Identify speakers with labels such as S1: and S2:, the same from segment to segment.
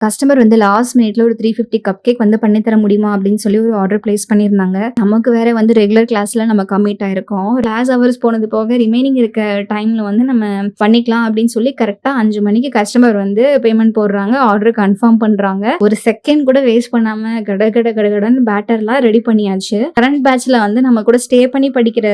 S1: Customer வந்து last மினிட்ல ஒரு 350 கப் கேக் வந்து பண்ணி தர முடியுமா அப்படின்னு சொல்லி ஒரு ஆர்டர் பிளேஸ் பண்ணியிருந்தாங்க. நமக்கு வேற வந்து ரெகுலர் கிளாஸ்ல நம்ம கமிட் ஆயிருக்கோம். கிளாஸ் ஹவர்ஸ் போனது போக ரிமைனிங் இருக்க டைம்ல வந்து நம்ம பண்ணிக்கலாம் அப்படின்னு சொல்லி கரெக்டா 5 மணிக்கு கஸ்டமர் வந்து பேமெண்ட் போடுறாங்க. ஆர்டர் கன்ஃபார்ம் பண்றாங்க. ஒரு செகண்ட் கூட வேஸ்ட் பண்ணாம கடகடன்னு பேட்டர்லாம் ரெடி பண்ணியாச்சு. கரண்ட் பேட்ச்ல வந்து நம்ம கூட ஸ்டே பண்ணி படிக்கிற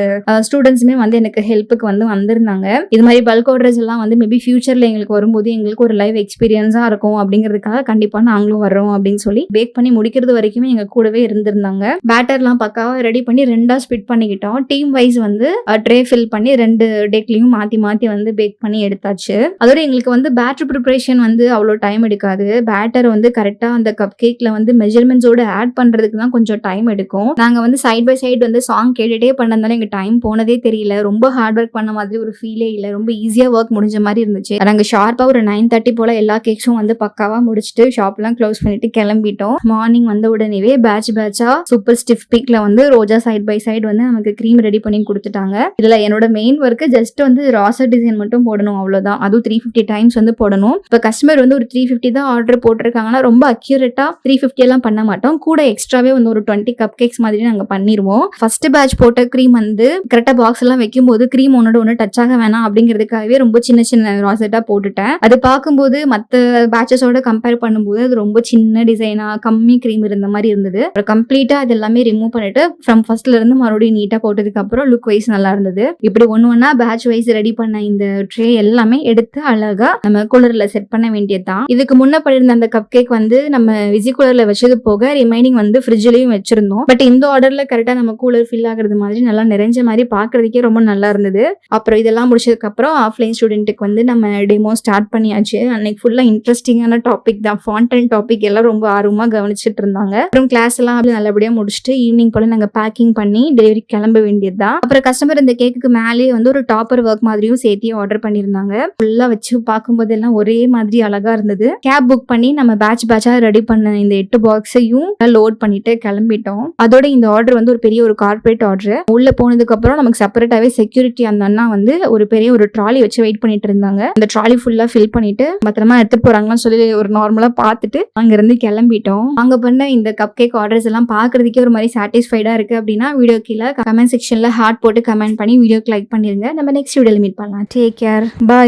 S1: ஸ்டூடெண்ட்ஸுமே வந்து எனக்கு ஹெல்ப்புக்கு வந்து வந்திருந்தாங்க. இது மாதிரி பல்க் ஆர்டர்ஸ் எல்லாம் வந்து மேபி ஃபியூச்சர்ல எங்களுக்கு வரும்போது எங்களுக்கு ஒரு லைவ் எக்ஸ்பீரியன்ஸா இருக்கும் அப்படிங்கிறதுக்காக கண்டிப்பா நாங்களும் வர்றோம் அப்படின்னு சொல்லி பேக் பண்ணி முடிக்கிறது வரைக்குமே எங்க கூடவே இருந்திருந்தாங்க. பேட்டர்லாம் பக்காவா ரெடி பண்ணி 2ஆ ஸ்பிட் பண்ணிக்கிட்டோம். டீம் வைஸ் வந்து ட்ரே ஃபில் பண்ணி 2 டேக்லயும் மாத்தி மாத்தி வந்து பேக் பண்ணி எடுத்தாச்சு. அதோட எங்களுக்கு வந்து பேட்டர் ப்ரிப்பரேஷன் வந்து அவ்வளோ டைம் எடுக்காது. பேட்டர் வந்து கரெக்டா அந்த கப் கேக்ல வந்து மெஷர்மெண்ட்ஸோட ஆட் பண்றதுக்கு தான் கொஞ்சம் டைம் எடுக்கும். நாங்க வந்து சைட் பை சைடு வந்து சாங் கேட்டுட்டே பண்ணதால எங்க டைம் போனதே தெரியல. ரொம்ப ஹார்ட் ஒர்க் பண்ண மாதிரி ஒரு ஃபீலே இல்ல. ரொம்ப ஈஸியா ஒர்க் முடிஞ்ச மாதிரி இருந்துச்சு. நாங்க ஷார்ப்பா ஒரு 9:30 போல எல்லா கேக்ஸும் வந்து பக்காவா முடிச்சுட்டு ஷாப்லாம் க்ளோஸ் பண்ணிட்டு கிளம்பிட்டோம். மார்னிங் வந்த உடனேவே பேட்சா சூப்பர் ஸ்டிஃப் பீக்ல வந்து ரோஜா சைட் பை சைடு வந்து நமக்கு க்ரீம் ரெடி பண்ணி கொடுத்துட்டாங்க. இதுல என்னோட மெயின் ஒர்க் ஜஸ்ட் வந்து ராசர் டிசைன் மட்டும் போடணும், அவ்வளவுதான். அதுவும் 350 டைம்ஸ் வந்து போடணும். இப்ப கஸ்டமர் வந்து ஒரு 350 தான் ஆர்டர் போட்டிருக்காங்கன்னா ரொம்ப அக்யூரேட்டா 350 எல்லாம் பண்ண மாட்டோம். கூட எக்ஸ்ட்ராவே வந்து ஒரு 20 கப் கேக்ஸ் மாதிரி நாங்க பண்ணிருவோம். ஃபர்ஸ்ட் பேட்ச் போட்ட க்ரீம் வந்து கரெக்டா பாக்ஸ் எல்லாம் வைக்கும் போது க்ரீம் ஒன்னோட ஒன்று டச் ஆக வேணாம் அப்படிங்கிறதுக்காகவே ரொம்ப சின்ன சின்ன ராசெட்டா போட்டுட்டேன். அது பார்க்கும்போது மத்த பேட்சஸோட கம்பேர் பண்ணும்போது அது ரொம்ப சின்ன டிசைனா கம்மி க்ரீம் இருந்த மாதிரி இருந்தது. கம்ப்ளீட்டா அது எல்லாமே ரிமூவ் பண்ணிட்டு ஃப்ரம் ஃபர்ஸ்ட்ல இருந்து மறுபடியும் நீட்டா போட்டதுக்கு அப்புறம் லுக் வைஸ் நல்லா இருந்தது. இப்படி ஒன்னா பேட்ச் வைஸ் ரெடி பண்ண இந்த ட்ரே எல்லாமே எடுத்து அழகா நம்ம கூலர்ல செட் பண்ண வேண்டியதுதான். இதுக்கு முன்ன பண்ணிருந்த அந்த கப் கேக் வந்து நம்ம விசி கூலர்ல வச்சது போக ரிமைனிங் வந்து ஃப்ரிட்ஜ்லயும் வச்சிருந்தோம். பட் இந்த ஆர்டர்ல கரெக்டா நம்ம கூலர் ஃபில் ஆகுறது மாதிரி நல்லா நிறைஞ்ச மாதிரி பாக்குறதுக்கே ரொம்ப நல்லா இருந்தது. அப்புறம் இதெல்லாம் முடிச்சதுக்கு அப்புறம் ஆஃப்லைன் ஸ்டூடெண்ட்டுக்கு வந்து நம்ம டெமோ ஸ்டார்ட் பண்ணியாச்சு. அன்னைக்கு ஃபுல்லா இன்ட்ரெஸ்டிங்கான டாபிக் தான். ஃபாண்டன்ட் டாபிக் எல்லாம் ரொம்ப ஆர்வமா கவனிச்சுட்டு இருந்தாங்க. அப்புறம் கிளாஸ் எல்லாம் நல்லபடியா முடிச்சுட்டு ஈவினிங் போல நாங்க பேக்கிங் பண்ணி டெலிவரி கிளம்ப வேண்டியதுதான். அப்புறம் கஸ்டமர் இந்த கேக்குக்கு மேலே வந்து ஒரு டாப்பர் ஒர்க் மாதிரியும் சேர்த்து ஆர்டர் பண்ணிருந்தாங்க. ஃபுல்லா வச்சு பார்க்கும்போது எல்லாம் ஒரே மாதிரி அழகா இருந்தது. கேப் புக் பண்ணி நம்ம பேட்சா ரெடி பண்ண இந்த 8 பாக்ஸையும் லோட் பண்ணிட்டு கிளம்பிட்டோம். அதோட இந்த ஆர்டர் வந்து ஒரு பெரிய ஒரு கார்பரேட் ஆர்டர். உள்ள போனதுக்கு அப்புறம் நமக்கு செப்பரேட்டாவே செக்யூரிட்டி அந்த அண்ணா வந்து ஒரு பெரிய ஒரு ட்ராலி வச்சு வெயிட் பண்ணிட்டு இருந்தாங்க. அந்த ட்ராலி ஃபுல்லா ஃபில் பண்ணிட்டு பத்திரமா எடுத்துட்டு போறாங்கன்னு சொல்லி ஒரு நார்மலா பார்த்துட்டு அங்க இருந்து கிளம்பிட்டோம். அங்க பண்ண இந்த கப் கேக் ஆர்டர்ஸ் எல்லாம் பாக்குறதுக்கே ஒரு மாதிரி சாட்டிஸ்ஃபைடா இருக்கு அப்படின்னா வீடியோ கீழே கமெண்ட் செக்ஷன்ல ஹார்ட் போட்டு கமெண்ட் பண்ணி வீடியோக்கு லைக் பண்ணிருங்க. நம்ம நெக்ஸ்ட் வீடியோல மீட் பண்ணலாம். Take care, by.